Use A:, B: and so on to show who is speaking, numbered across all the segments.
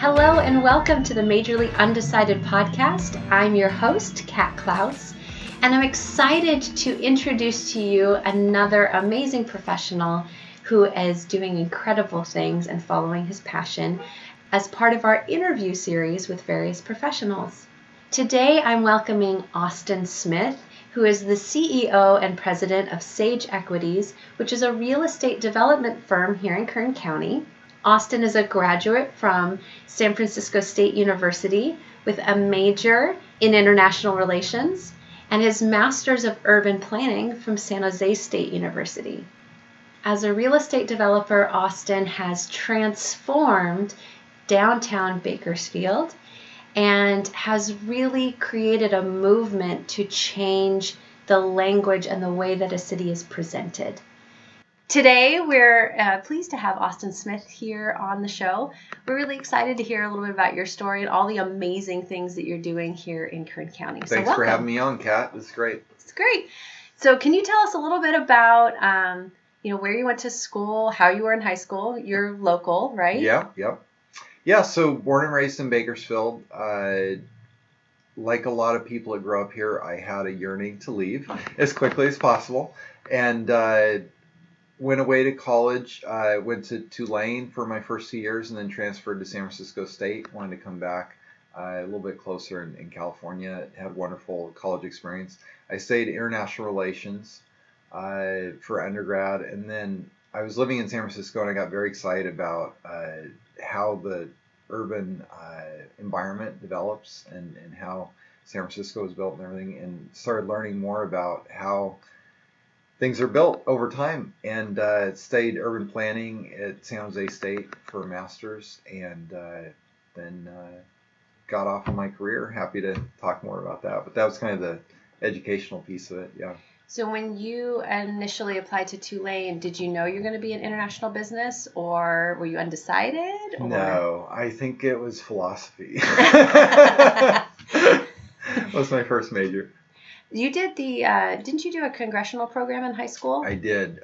A: Hello and welcome to the Majorly Undecided podcast. I'm your host, Kat Klaus, and I'm excited to introduce to you another amazing professional who is doing incredible things and following his passion as part of our interview series with various professionals. Today I'm welcoming Austin Smith, who is the CEO and president of Sage Equities, which is a real estate development firm here in Kern County. Austin is a graduate from San Francisco State University with a major in international relations and his master's of urban planning from San Jose State University. As a real estate developer, Austin has transformed downtown Bakersfield and has really created a movement to change the language and the way that a city is presented. Today, we're pleased to have Austin Smith here on the show. We're really excited to hear a little bit about your story and all the amazing things that you're doing here in Kern County.
B: Thanks for having me on, Kat. It's great.
A: It's great. So can you tell us a little bit about where you went to school, how you were in high school? You're local, right?
B: Yeah, so born and raised in Bakersfield. Like a lot of people that grow up here, I had a yearning to leave as quickly as possible. And went away to college. I went to Tulane for my first 2 years and then transferred to San Francisco State. Wanted to come back a little bit closer in California. Had a wonderful college experience. I studied international relations for undergrad. And then I was living in San Francisco and I got very excited about how the urban environment develops and how San Francisco was built and everything, and started learning more about how things are built over time, and studied urban planning at San Jose State for a master's, and then got off of my career. Happy to talk more about that, but that was kind of the educational piece of it. Yeah.
A: So when you initially applied to Tulane, did you know you're going to be in international business, or were you undecided? Or?
B: No, I think it was philosophy. Was my first major.
A: You did didn't you do a congressional program in high school?
B: I did.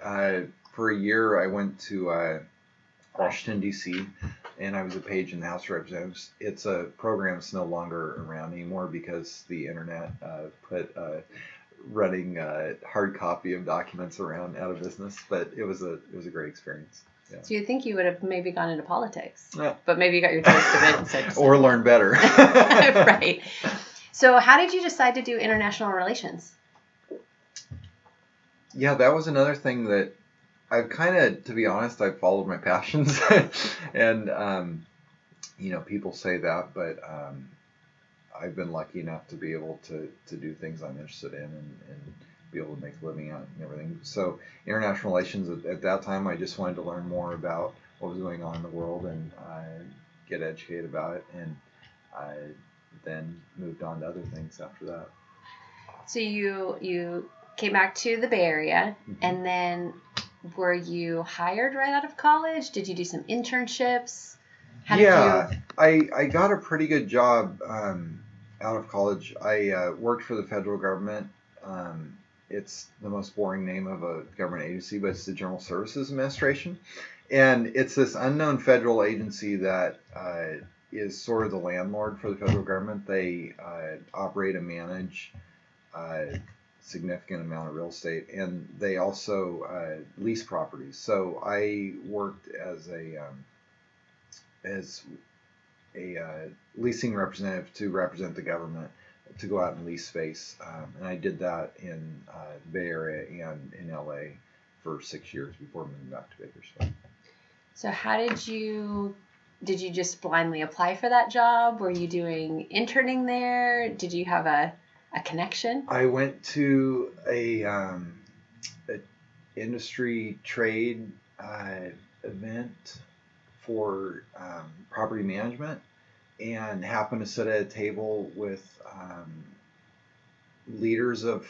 B: For a year, I went to Washington, D.C., and I was a page in the House of Representatives. It's a program that's no longer around anymore because the internet put running hard copy of documents around out of business. But it was a great experience. Yeah.
A: So you think you would have maybe gone into politics,
B: yeah.
A: But maybe you got your taste of it and said
B: or learn better.
A: Right. So how did you decide to do international relations?
B: Yeah, that was another thing that I've kind of, to be honest, I've followed my passions. And, people say that, but I've been lucky enough to be able to do things I'm interested in and be able to make a living out and everything. So international relations, at that time, I just wanted to learn more about what was going on in the world and get educated about it. And I then moved on to other things after that. So
A: you came back to the Bay Area, mm-hmm. And then were you hired right out of college? Did you do some internships?
B: I got a pretty good job out of college. I worked for the federal government. It's the most boring name of a government agency, but it's the General Services Administration. And it's this unknown federal agency that is sort of the landlord for the federal government. They operate and manage a significant amount of real estate, and they also lease properties. So I worked as a leasing representative to represent the government to go out and lease space, and I did that in the Bay Area and in LA for 6 years before moving back to Bakersfield.
A: So how did you just blindly apply for that job? Were you doing interning there? Did you have a connection?
B: I went to a industry trade event for property management, and happened to sit at a table with leaders of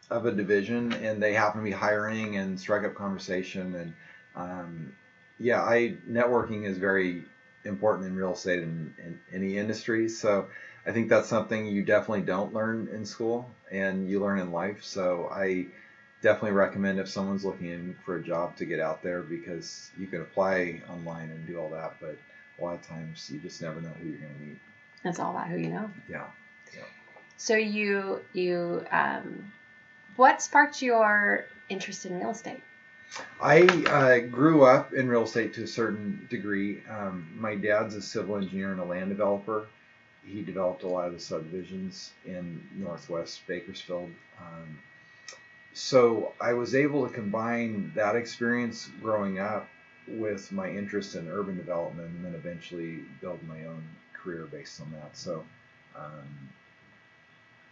B: a division, and they happened to be hiring, and struck up conversation. And networking is very important in real estate and in any industry. So I think that's something you definitely don't learn in school, and you learn in life. So I definitely recommend, if someone's looking for a job, to get out there, because you can apply online and do all that, but a lot of times you just never know who you're going to meet.
A: It's all about who you know.
B: Yeah.
A: So what sparked your interest in real estate?
B: I grew up in real estate to a certain degree. My dad's a civil engineer and a land developer. He developed a lot of the subdivisions in Northwest Bakersfield. So I was able to combine that experience growing up with my interest in urban development, and then eventually build my own career based on that. So,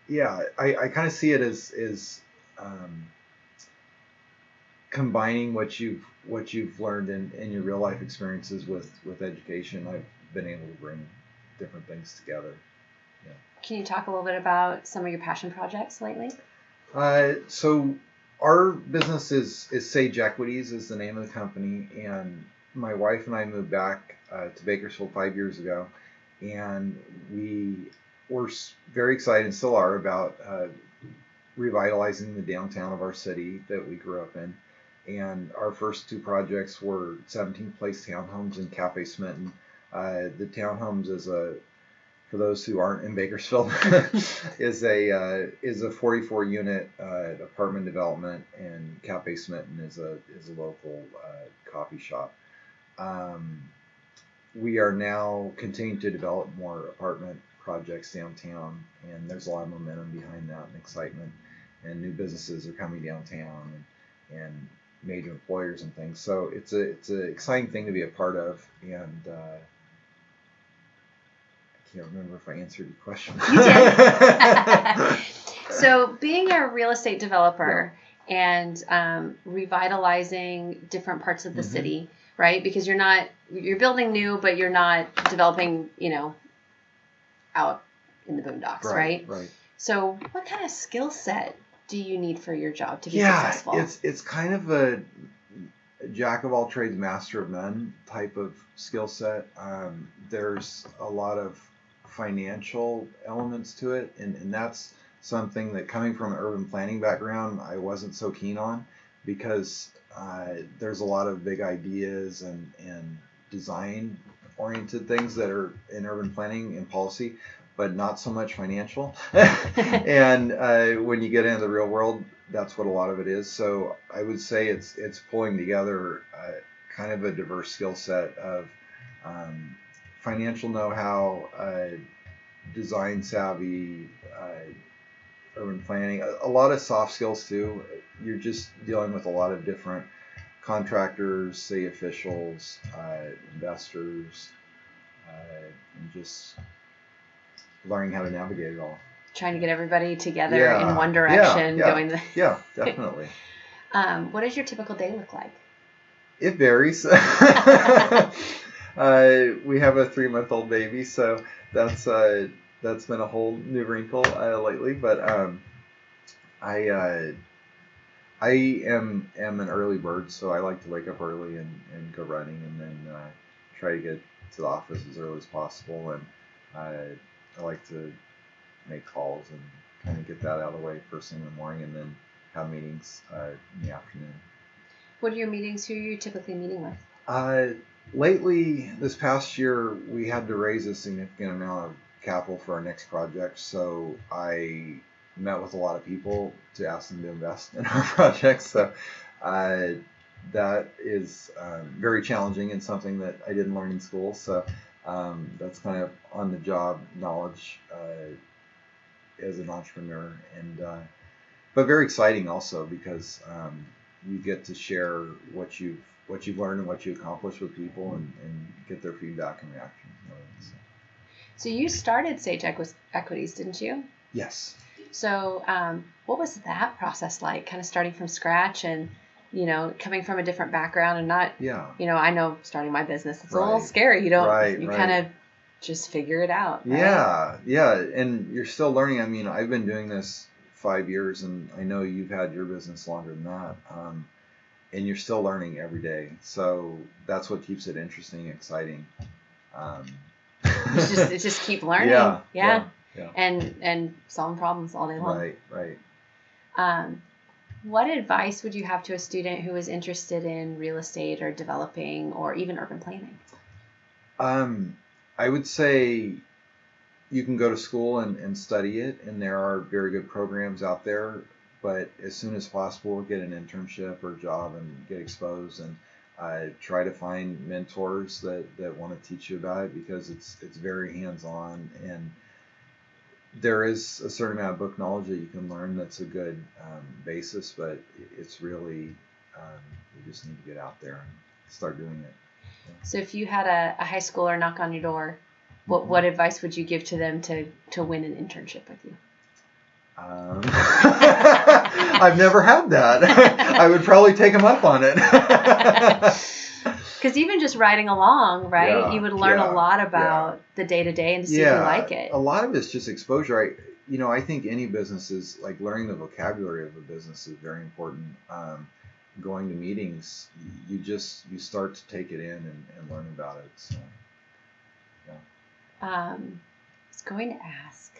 B: I kind of see it as combining what you've learned in your real life experiences with education. I've been able to bring different things together. Yeah.
A: Can you talk a little bit about some of your passion projects lately?
B: So our business is Sage Equities is the name of the company, and my wife and I moved back to Bakersfield 5 years ago, and we were very excited and still are about revitalizing the downtown of our city that we grew up in. And our first two projects were 17th Place Townhomes in Cafe Smitten. The townhomes for those who aren't in Bakersfield, is a 44 unit apartment development, and Cafe Smitten is a local coffee shop. We are now continuing to develop more apartment projects downtown, and there's a lot of momentum behind that and excitement, and new businesses are coming downtown, and major employers and things. So it's an exciting thing to be a part of, and I can't remember if I answered your question.
A: You did. So being a real estate developer and revitalizing different parts of the city, right? Because you're building new, but you're not developing, out in the boondocks, right?
B: Right.
A: So what kind of skill set do you need for your job to be successful?
B: It's kind of a jack of all trades, master of none type of skill set. There's a lot of financial elements to it, and that's something that, coming from an urban planning background, I wasn't so keen on, because there's a lot of big ideas and design oriented things that are in urban planning and policy, but not so much financial. And when you get into the real world, that's what a lot of it is. So I would say it's pulling together kind of a diverse skill set of financial know-how, design savvy, urban planning, a lot of soft skills too. You're just dealing with a lot of different contractors, city officials, investors, and just learning how to navigate it all.
A: Trying to get everybody together in one direction.
B: Yeah, definitely.
A: What does your typical day look like?
B: It varies. We have a 3-month-old baby, so that's been a whole new wrinkle lately. But I am an early bird, so I like to wake up early and go running, and then try to get to the office as early as possible. And I like to make calls and kind of get that out of the way first thing in the morning, and then have meetings in the afternoon.
A: What are your meetings? Who are you typically meeting with?
B: Lately, this past year, we had to raise a significant amount of capital for our next project, so I met with a lot of people to ask them to invest in our projects. So that is very challenging, and something that I didn't learn in school. So that's kind of on-the-job knowledge as an entrepreneur, and but very exciting also, because you get to share what you've learned and what you accomplished with people, and get their feedback and reactions.
A: So you started Sage Equities, didn't you?
B: Yes.
A: So what was that process like, kind of starting from scratch, and coming from a different background, and not, I know starting my business, it's a little scary. You kind of just figure it out. Right?
B: Yeah. And you're still learning. I mean, I've been doing this 5 years, and I know you've had your business longer than that. And you're still learning every day. So that's what keeps it interesting and exciting.
A: It's just keep learning. Yeah. And solving problems all day long.
B: Right.
A: What advice would you have to a student who is interested in real estate or developing or even urban planning?
B: I would say you can go to school and study it, and there are very good programs out there. But as soon as possible, get an internship or job and get exposed, and try to find mentors that want to teach you about it, because it's very hands-on, and there is a certain amount of book knowledge that you can learn that's a good basis, but it's really you just need to get out there and start doing it.
A: So if you had a high schooler knock on your door, what advice would you give to them to win an internship with you?
B: I've never had that. I would probably take them up on it.
A: Because even just riding along, right,
B: Yeah,
A: you would learn a lot about the day-to-day and to see if you like it.
B: A lot of it's just exposure. I think any business is, like, learning the vocabulary of a business is very important. Going to meetings, you start to take it in and learn about it. So, yeah.
A: I was going to ask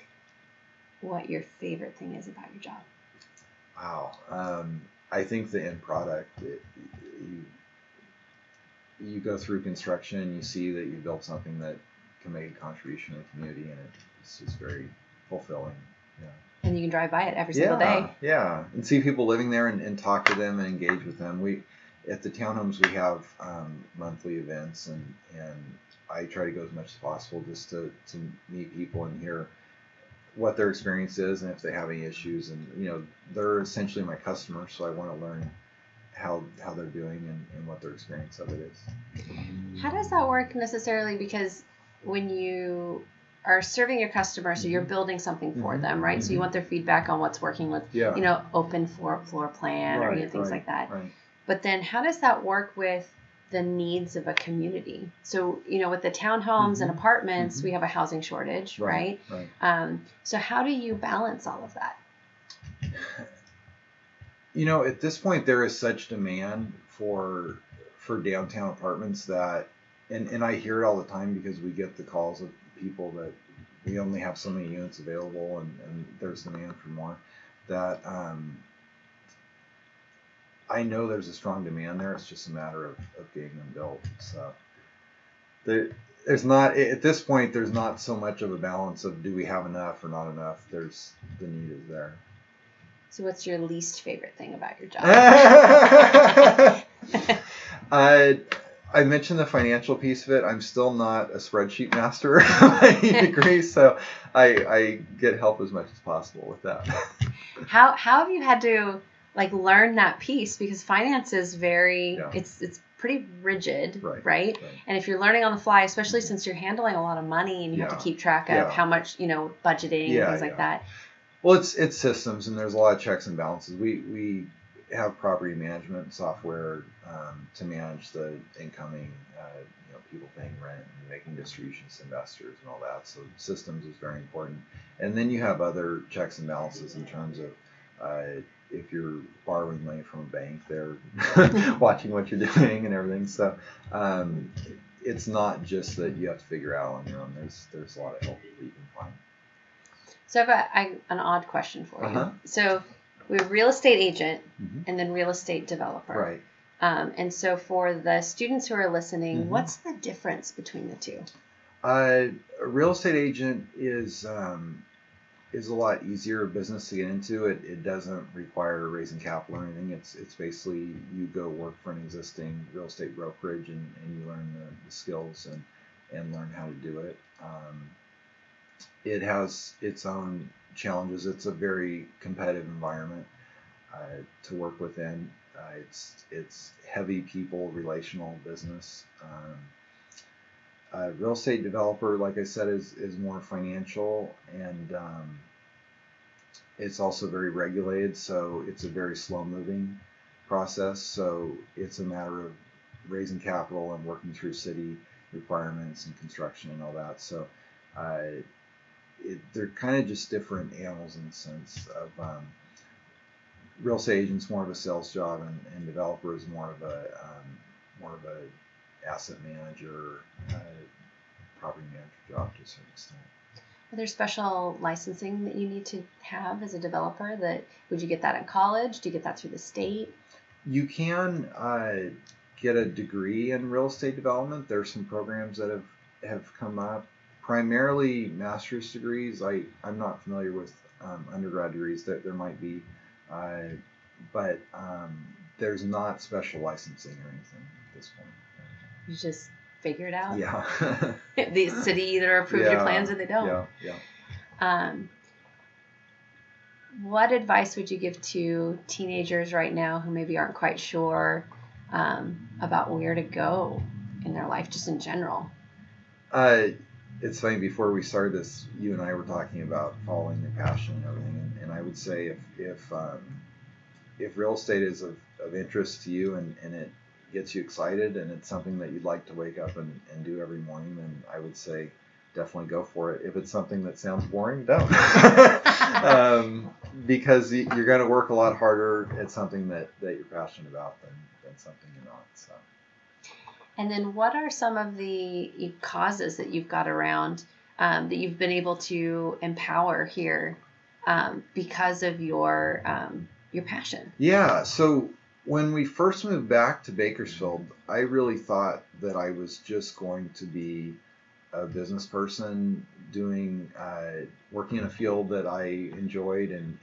A: what your favorite thing is about your job.
B: Wow. I think the end product, you go through construction and you see that you built something that can make a contribution to the community, and it's just very fulfilling. Yeah.
A: And you can drive by it every single day.
B: Yeah, and see people living there and talk to them and engage with them. At the townhomes, we have monthly events, and I try to go as much as possible just to meet people and hear what their experience is and if they have any issues. And they're essentially my customers, so I want to learn how they're doing and what their experience of it is.
A: How does that work necessarily? Because when you are serving your customers, so you're building something for them, right? So you want their feedback on what's working with, open floor plan, or things like that.
B: Right.
A: But then how does that work with the needs of a community? So, with the townhomes and apartments, we have a housing shortage, right? So how do you balance all of that?
B: At this point, there is such demand for downtown apartments that, and I hear it all the time, because we get the calls of people that we only have so many units available, and there's demand for more, that I know there's a strong demand there. It's just a matter of getting them built. So there's not, at this point, there's not so much of a balance of do we have enough or not enough. The need is there.
A: So what's your least favorite thing about your job?
B: I mentioned the financial piece of it. I'm still not a spreadsheet master by any degree, so I get help as much as possible with that.
A: How have you had to learn that piece? Because finance is very it's pretty rigid, right? And if you're learning on the fly, especially since you're handling a lot of money and you have to keep track of how much, budgeting and things like that.
B: Well, it's systems, and there's a lot of checks and balances. We have property management software to manage the incoming, people paying rent and making distributions to investors and all that. So systems is very important. And then you have other checks and balances in terms of if you're borrowing money from a bank, they're watching what you're doing and everything. So it's not just that you have to figure out on your own. There's a lot of help that you can find.
A: So I have an odd question for you. So we have real estate agent and then real estate developer.
B: Right.
A: And so for the students who are listening, what's the difference between the two?
B: A real estate agent is a lot easier business to get into. It doesn't require raising capital or anything. It's basically you go work for an existing real estate brokerage and you learn the skills and learn how to do it. It has its own challenges. It's a very competitive environment to work within. It's heavy people, relational business. Real estate developer, like I said, is more financial, and it's also very regulated. So it's a very slow-moving process. So it's a matter of raising capital and working through city requirements and construction and all that. So they're kind of just different animals in the sense of real estate agent's more of a sales job, and developer is more of a asset manager, property manager job to a certain extent.
A: Are there special licensing that you need to have as a developer? Would you get that in college? Do you get that through the state? You
B: can get a degree in real estate development. There's some programs that have have come up. Primarily master's degrees. I'm not familiar with undergrad degrees. That there might be, but there's not special licensing or anything at this point.
A: You just figure it out.
B: Yeah.
A: The city either approves your plans or they don't.
B: Yeah.
A: What advice would you give to teenagers right now who maybe aren't quite sure about where to go in their life, just in general?
B: It's funny, before we started this, you and I were talking about following your passion and everything, and I would say if real estate is of interest to you and it gets you excited and it's something that you'd like to wake up and do every morning, then I would say definitely go for it. If it's something that sounds boring, don't. Because you're going to work a lot harder at something that you're passionate about than something you're not. So.
A: And then what are some of the causes that you've got around that you've been able to empower here because of your passion?
B: Yeah. So when we first moved back to Bakersfield, I really thought that I was just going to be a business person doing working in a field that I enjoyed, and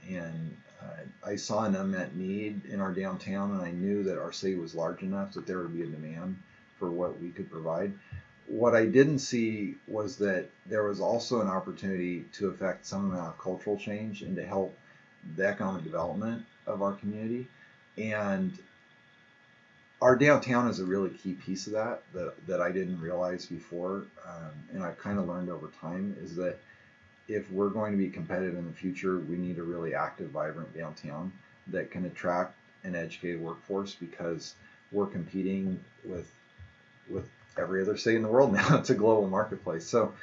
B: I saw an unmet need in our downtown, and I knew that our city was large enough that there would be a demand for what we could provide. What I didn't see was that there was also an opportunity to affect some amount of cultural change and to help the economic development of our community. And our downtown is a really key piece of that I didn't realize before, and I've kind of learned over time, is that if we're going to be competitive in the future, we need a really active, vibrant downtown that can attract an educated workforce, because we're competing with every other city in the world now. It's a global marketplace. So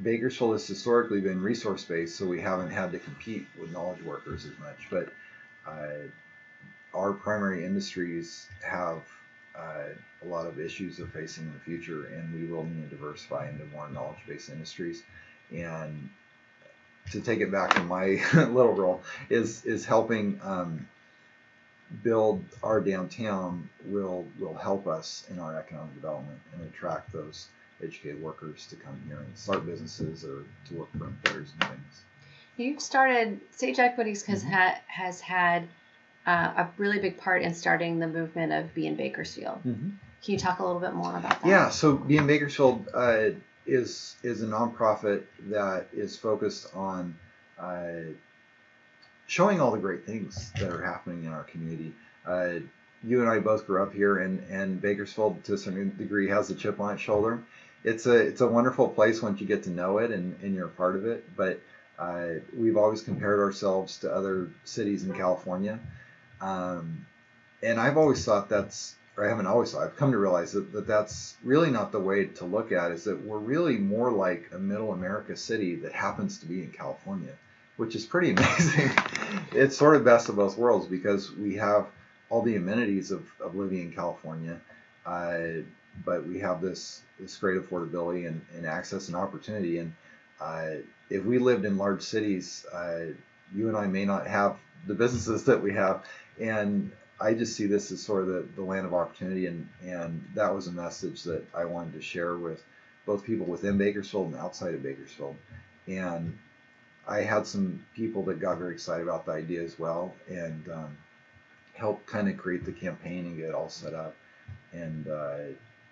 B: Bakersfield has historically been resource-based, so we haven't had to compete with knowledge workers as much. But our primary industries have a lot of issues they're facing in the future, and we will need to diversify into more knowledge-based industries. And to take it back to my little role is helping build our downtown will help us in our economic development and attract those educated workers to come here and start businesses or to work for employers and things.
A: You've started, Sage Equities has had a really big part in starting the movement of Be in Bakersfield. Mm-hmm. Can you talk a little bit more about that?
B: Yeah, so Be in Bakersfield is a nonprofit that is focused on showing all the great things that are happening in our community. You and I both grew up here, and Bakersfield, to a certain degree, has a chip on its shoulder. It's a wonderful place once you get to know it and you're a part of it. But we've always compared ourselves to other cities in California, and I've always thought I've come to realize that that's really not the way to look at it. Is that we're really more like a middle America city that happens to be in California, which is pretty amazing. It's sort of best of both worlds, because we have all the amenities of living in California, but we have this great affordability and access and opportunity. And if we lived in large cities, you and I may not have the businesses that we have. And I just see this as sort of the land of opportunity, and that was a message that I wanted to share with both people within Bakersfield and outside of Bakersfield. And I had some people that got very excited about the idea as well, and helped kind of create the campaign and get it all set up. And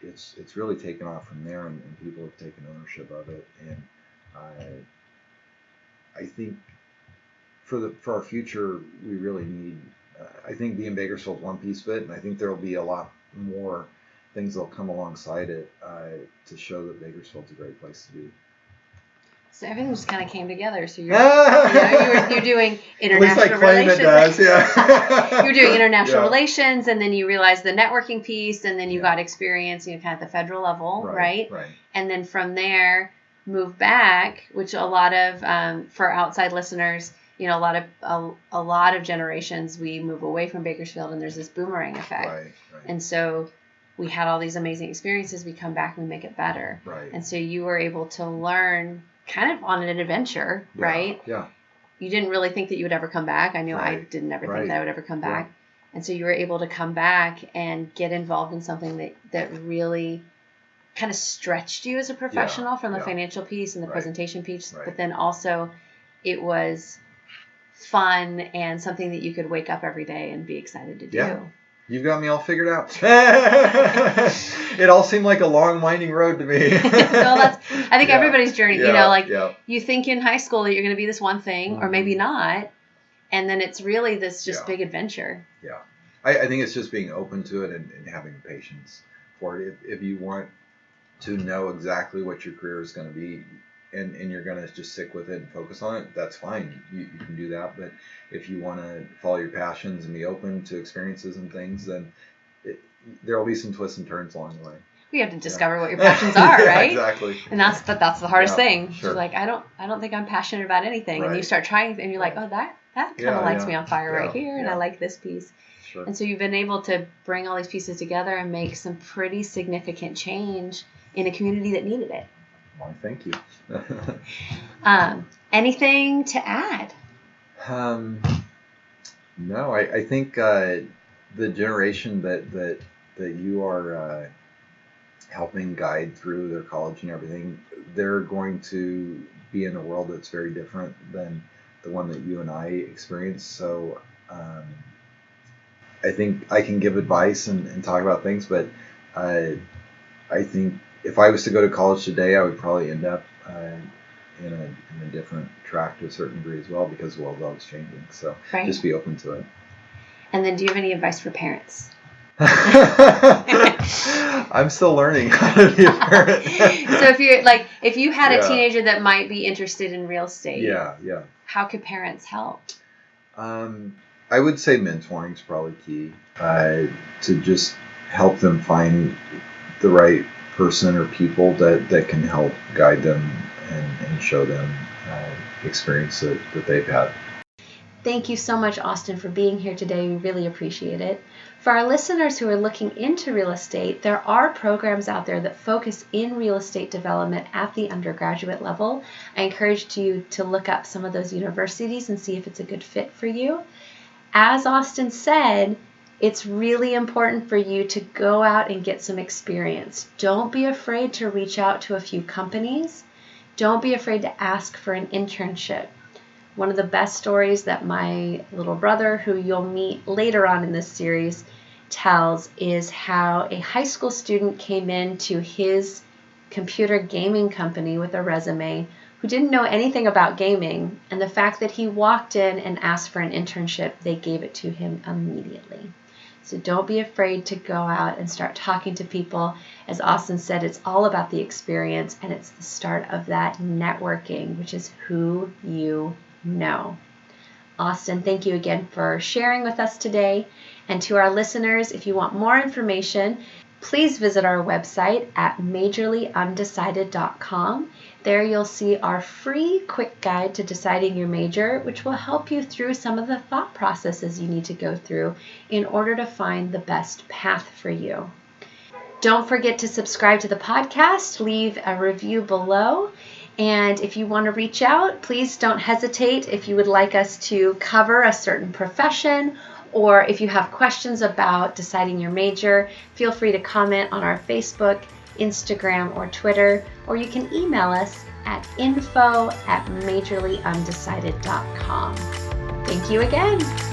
B: it's really taken off from there, and people have taken ownership of it. And I think for our future, we really need. I think Be in Bakersfield is one piece of it, and I think there will be a lot more things that'll come alongside it to show that Bakersfield's a great place to be.
A: So everything just kind of came together. So you're doing international relations.
B: At least I claim it does, yeah.
A: You're doing international relations, and then you realized the networking piece, and then you got experience, kind of at the federal level, right?
B: Right.
A: And then from there, move back, which a lot of for outside listeners, a lot of generations we move away from Bakersfield, and there's this boomerang effect.
B: Right.
A: And so we had all these amazing experiences. We come back and we make it better.
B: Right.
A: And so you were able to learn kind of on an adventure, right?
B: Yeah.
A: You didn't really think that you would ever come back. I knew I didn't ever think that I would ever come back. And so you were able to come back and get involved in something that really kind of stretched you as a professional from the financial piece and the presentation piece, but then also it was fun and something that you could wake up every day and be excited to do.
B: Yeah. You've got me all figured out. It all seemed like a long, winding road to me.
A: I think everybody's journey,
B: you
A: you think in high school that you're going to be this one thing, or maybe not, and then it's really this just big adventure.
B: Yeah. I think it's just being open to it and having patience for it. If you want to know exactly what your career is going to be, and you're going to just stick with it and focus on it, that's fine. You can do that. But if you want to follow your passions and be open to experiences and things, then there will be some twists and turns along the way.
A: We have to discover what your passions are, right?
B: Exactly.
A: And that's the hardest thing.
B: Sure.
A: You're like, I don't think I'm passionate about anything. And you start trying and you're like, oh, that kind of lights me on fire right here. And I like this piece.
B: Sure.
A: And so you've been able to bring all these pieces together and make some pretty significant change in a community that needed it.
B: Well, thank you.
A: Anything to add?
B: No, I think the generation that you are helping guide through their college and everything, they're going to be in a world that's very different than the one that you and I experienced. So I think I can give advice and talk about things, but I think if I was to go to college today, I would probably end up in a different track to a certain degree as well, because the world's always changing. So just be open to it.
A: And then do you have any advice for parents?
B: I'm still learning how to be a parent.
A: So if you had a teenager that might be interested in real estate, how could parents help?
B: I would say mentoring is probably key, to just help them find the right person or people that can help guide them and show them experience that they've had.
A: Thank you so much, Austin, for being here today. We really appreciate it. For our listeners who are looking into real estate, there are programs out there that focus in real estate development at the undergraduate level. I encourage you to look up some of those universities and see if it's a good fit for you. As Austin said, it's really important for you to go out and get some experience. Don't be afraid to reach out to a few companies. Don't be afraid to ask for an internship. One of the best stories that my little brother, who you'll meet later on in this series, tells is how a high school student came into his computer gaming company with a resume who didn't know anything about gaming, and the fact that he walked in and asked for an internship, they gave it to him immediately. So don't be afraid to go out and start talking to people. As Austin said, it's all about the experience, and it's the start of that networking, which is who you know. Austin, thank you again for sharing with us today. And to our listeners, if you want more information, please visit our website at majorlyundecided.com. There you'll see our free quick guide to deciding your major, which will help you through some of the thought processes you need to go through in order to find the best path for you. Don't forget to subscribe to the podcast, leave a review below. And if you want to reach out, please don't hesitate. If you would like us to cover a certain profession, or if you have questions about deciding your major, feel free to comment on our Facebook, Instagram, or Twitter, or you can email us at info@majorlyundecided.com. Thank you again.